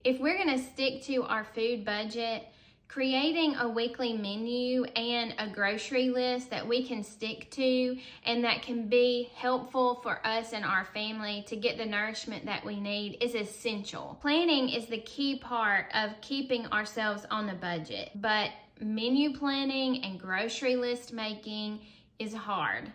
If we're gonna stick to our food budget, creating a weekly menu and a grocery list that we can stick to and that can be helpful for us and our family to get the nourishment that we need is essential. Planning is the key part of keeping ourselves on the budget, but menu planning and grocery list making is hard.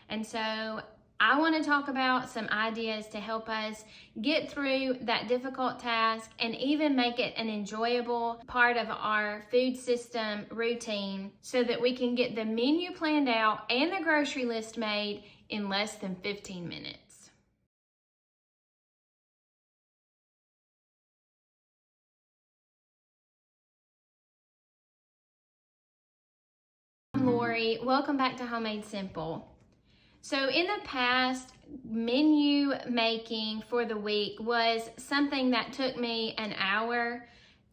And so I want to talk about some ideas to help us get through that difficult task and even make it an enjoyable part of our food system routine so that we can get the menu planned out and the grocery list made in less than 15 minutes. I'm Lori. Welcome back to Homemade Simple. So in the past, menu making for the week was something that took me an hour.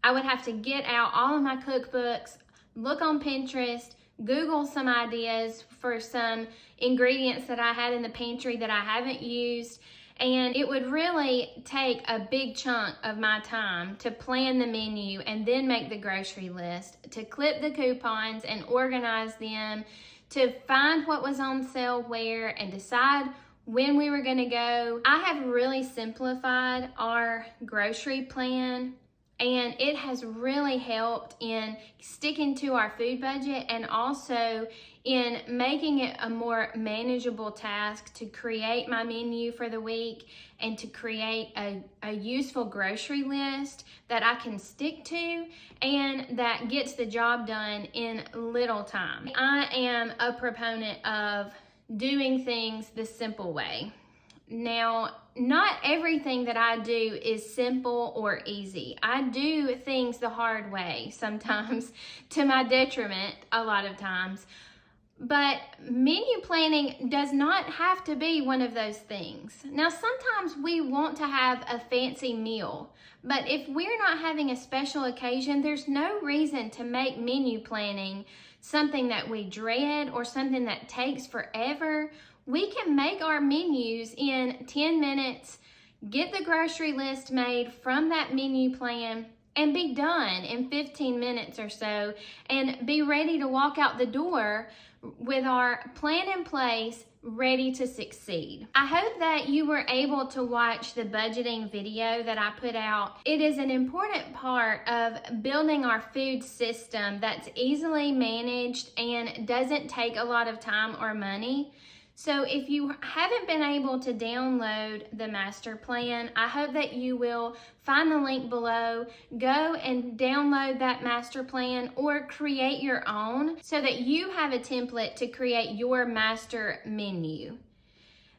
I would have to get out all of my cookbooks, look on Pinterest, Google some ideas for some ingredients that I had in the pantry that I haven't used, and it would really take a big chunk of my time to plan the menu and then make the grocery list, to clip the coupons and organize them, to find what was on sale where and decide when we were going to go. I have really simplified our grocery plan, and it has really helped in sticking to our food budget and also in making it a more manageable task to create my menu for the week and to create a useful grocery list that I can stick to and that gets the job done in little time. I am a proponent of doing things the simple way. Now, not everything that I do is simple or easy. I do things the hard way sometimes, to my detriment a lot of times. But menu planning does not have to be one of those things. Now, sometimes we want to have a fancy meal, but if we're not having a special occasion, there's no reason to make menu planning something that we dread or something that takes forever. We can make our menus in 10 minutes, get the grocery list made from that menu plan, and be done in 15 minutes or so, and be ready to walk out the door with our plan in place, ready to succeed. I hope that you were able to watch the budgeting video that I put out. It is an important part of building our food system that's easily managed and doesn't take a lot of time or money. So if you haven't been able to download the master plan, I hope that you will find the link below, go and download that master plan or create your own so that you have a template to create your master menu.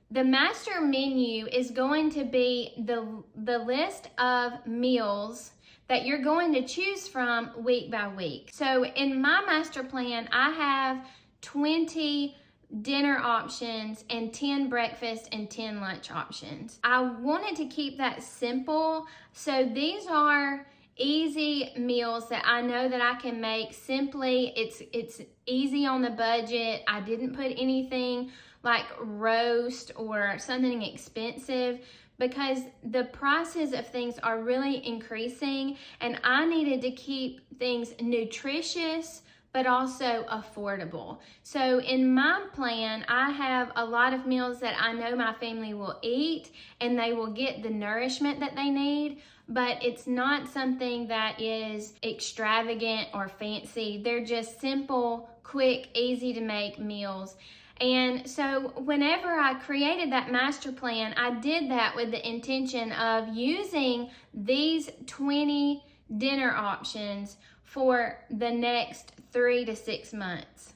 The master menu is going to be the list of meals that you're going to choose from week by week. So in my master plan, I have 20 dinner options and 10 breakfast and 10 lunch options. I wanted to keep that simple, so these are easy meals that I know that I can make simply. It's easy on the budget. I didn't put anything like roast or something expensive because the prices of things are really increasing, and I needed to keep things nutritious but also affordable. So in my plan, I have a lot of meals that I know my family will eat and they will get the nourishment that they need, but it's not something that is extravagant or fancy. They're just simple, quick, easy to make meals. And so whenever I created that master plan, I did that with the intention of using these 20 dinner options for the next 3 to 6 months.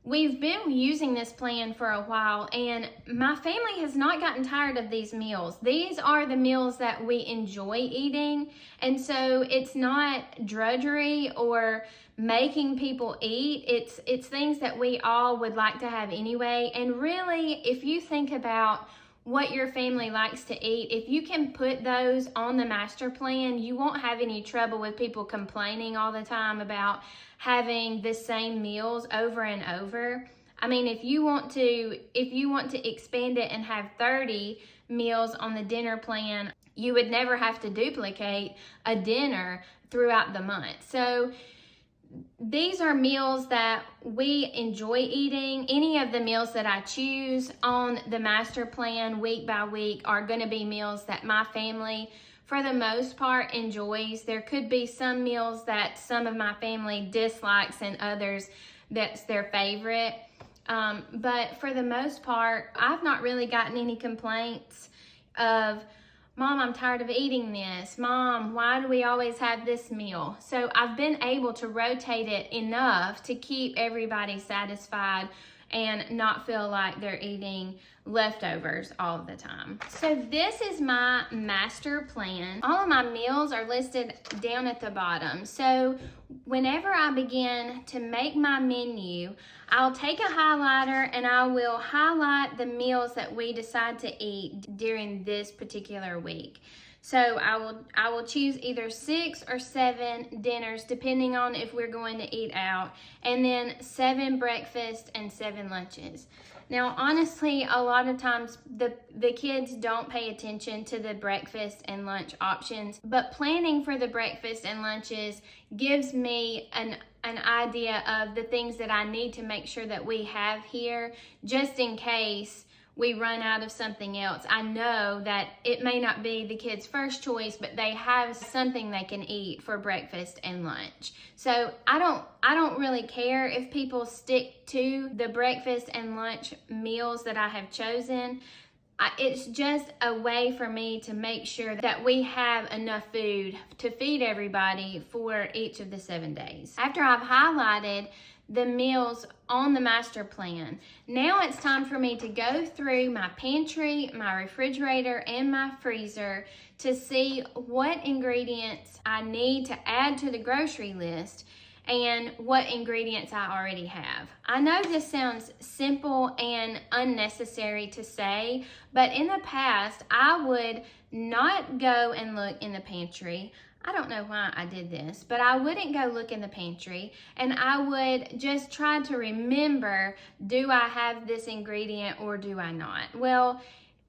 We've been using this plan for a while, and my family has not gotten tired of these meals. These are the meals that we enjoy eating, and so it's not drudgery or making people eat. It's things that we all would like to have anyway. And really, if you think about what your family likes to eat, if you can put those on the master plan, you won't have any trouble with people complaining all the time about having the same meals over and over. I mean, if you want to expand it and have 30 meals on the dinner plan, you would never have to duplicate a dinner throughout the month. So these are meals that we enjoy eating. Any of the meals that I choose on the master plan week by week are going to be meals that my family, for the most part, enjoys. There could be some meals that some of my family dislikes and others that's their favorite. But for the most part, I've not really gotten any complaints of, Mom, I'm tired of eating this. Mom, why do we always have this meal? So I've been able to rotate it enough to keep everybody satisfied and not feel like they're eating leftovers all the time. So this is my master plan. All of my meals are listed down at the bottom. So whenever I begin to make my menu, I'll take a highlighter and I will highlight the meals that we decide to eat during this particular week. So I will choose either 6 or 7 dinners depending on if we're going to eat out, and then 7 breakfasts and 7 lunches. Now, honestly, a lot of times the kids don't pay attention to the breakfast and lunch options, but planning for the breakfast and lunches gives me an idea of the things that I need to make sure that we have here, just in case we run out of something else. I know that it may not be the kids' first choice, but they have something they can eat for breakfast and lunch. So I don't really care if people stick to the breakfast and lunch meals that I have chosen. It's just a way for me to make sure that we have enough food to feed everybody for each of the 7 days. After I've highlighted the meals on the master plan, now it's time for me to go through my pantry, my refrigerator, and my freezer to see what ingredients I need to add to the grocery list and what ingredients I already have. I know this sounds simple and unnecessary to say, but in the past, I would not go and look in the pantry. I don't know why I did this, but I wouldn't go look in the pantry, and I would just try to remember, do I have this ingredient or do I not? Well,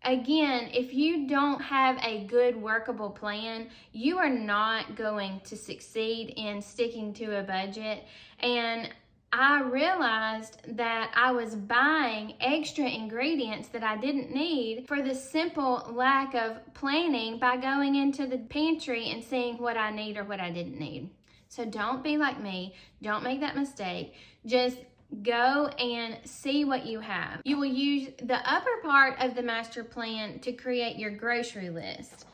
again, if you don't have a good workable plan, you are not going to succeed in sticking to a budget. And I realized that I was buying extra ingredients that I didn't need for the simple lack of planning by going into the pantry and seeing what I need or what I didn't need. So don't be like me. Don't make that mistake. Just go and see what you have. You will use the upper part of the master plan to create your grocery list.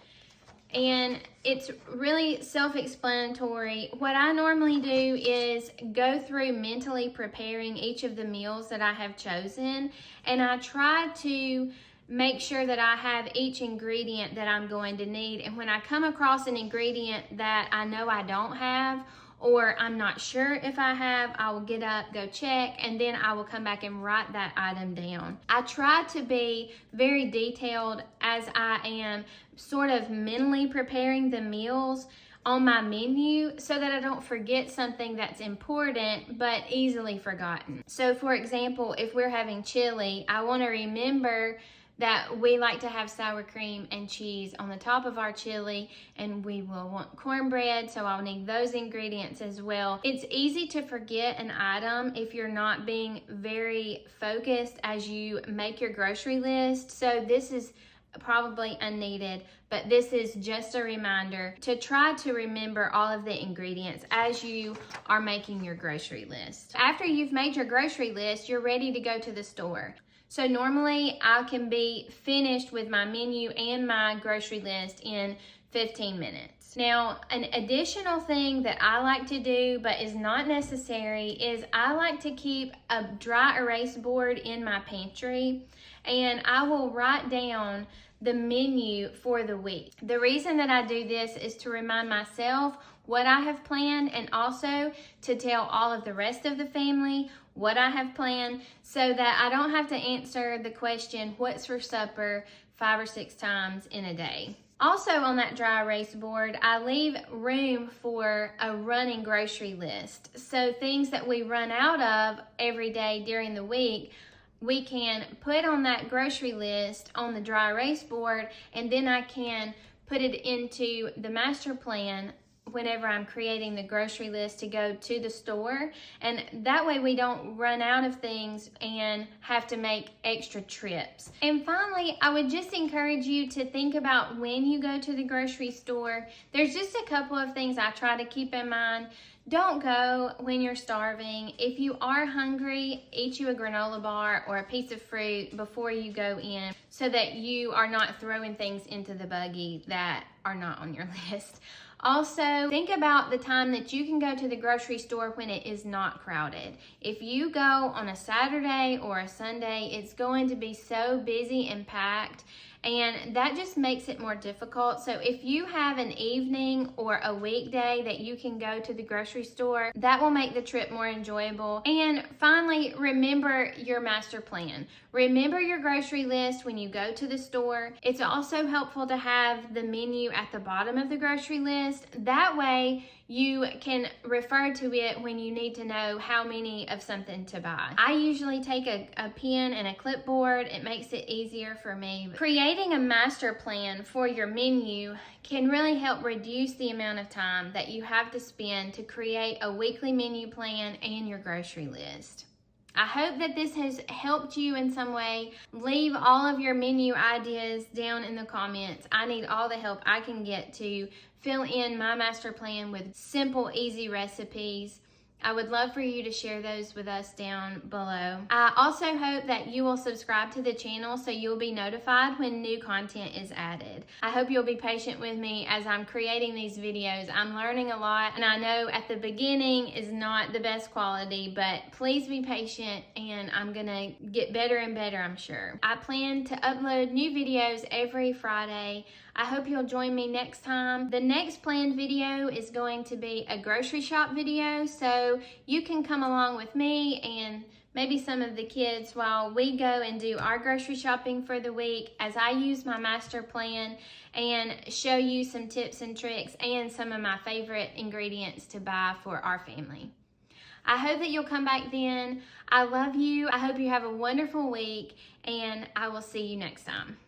And it's really self-explanatory. What I normally do is go through mentally preparing each of the meals that I have chosen, and I try to make sure that I have each ingredient that I'm going to need. And when I come across an ingredient that I know I don't have, or I'm not sure if I have, I will get up, go check, and then I will come back and write that item down. I try to be very detailed as I am sort of mentally preparing the meals on my menu so that I don't forget something that's important but easily forgotten. So for example, if we're having chili, I want to remember that we like to have sour cream and cheese on the top of our chili, and we will want cornbread, so I'll need those ingredients as well. It's easy to forget an item if you're not being very focused as you make your grocery list, so this is probably unneeded, but this is just a reminder to try to remember all of the ingredients as you are making your grocery list. After you've made your grocery list, you're ready to go to the store. So normally I can be finished with my menu and my grocery list in 15 minutes. Now, an additional thing that I like to do but is not necessary is I like to keep a dry erase board in my pantry, and I will write down the menu for the week. The reason that I do this is to remind myself what I have planned, and also to tell all of the rest of the family what I have planned, so that I don't have to answer the question, what's for supper, 5 or 6 times in a day. Also on that dry erase board, I leave room for a running grocery list. So things that we run out of every day during the week, we can put on that grocery list on the dry erase board, and then I can put it into the master plan whenever I'm creating the grocery list to go to the store, and that way we don't run out of things and have to make extra trips. And finally, I would just encourage you to think about when you go to the grocery store. There's just a couple of things I try to keep in mind. Don't go when you're starving. If you are hungry, eat you a granola bar or a piece of fruit before you go in so that you are not throwing things into the buggy that are not on your list. Also, think about the time that you can go to the grocery store when it is not crowded. If you go on a Saturday or a Sunday, it's going to be so busy and packed, and that just makes it more difficult. So if you have an evening or a weekday that you can go to the grocery store, that will make the trip more enjoyable. And finally, remember your master plan. Remember your grocery list when you go to the store. It's also helpful to have the menu at the bottom of the grocery list. That way, you can refer to it when you need to know how many of something to buy. I usually take a pen and a clipboard. It makes it easier for me. Creating a master plan for your menu can really help reduce the amount of time that you have to spend to create a weekly menu plan and your grocery list. I hope that this has helped you in some way. Leave all of your menu ideas down in the comments. I need all the help I can get to fill in my master plan with simple, easy recipes. I would love for you to share those with us down below. I also hope that you will subscribe to the channel so you'll be notified when new content is added. I hope you'll be patient with me as I'm creating these videos. I'm learning a lot, and I know at the beginning is not the best quality, but please be patient and I'm gonna get better and better, I'm sure. I plan to upload new videos every Friday. I hope you'll join me next time. The next planned video is going to be a grocery shop video, so you can come along with me and maybe some of the kids while we go and do our grocery shopping for the week as I use my master plan and show you some tips and tricks and some of my favorite ingredients to buy for our family. I hope that you'll come back then. I love you. I hope you have a wonderful week, and I will see you next time.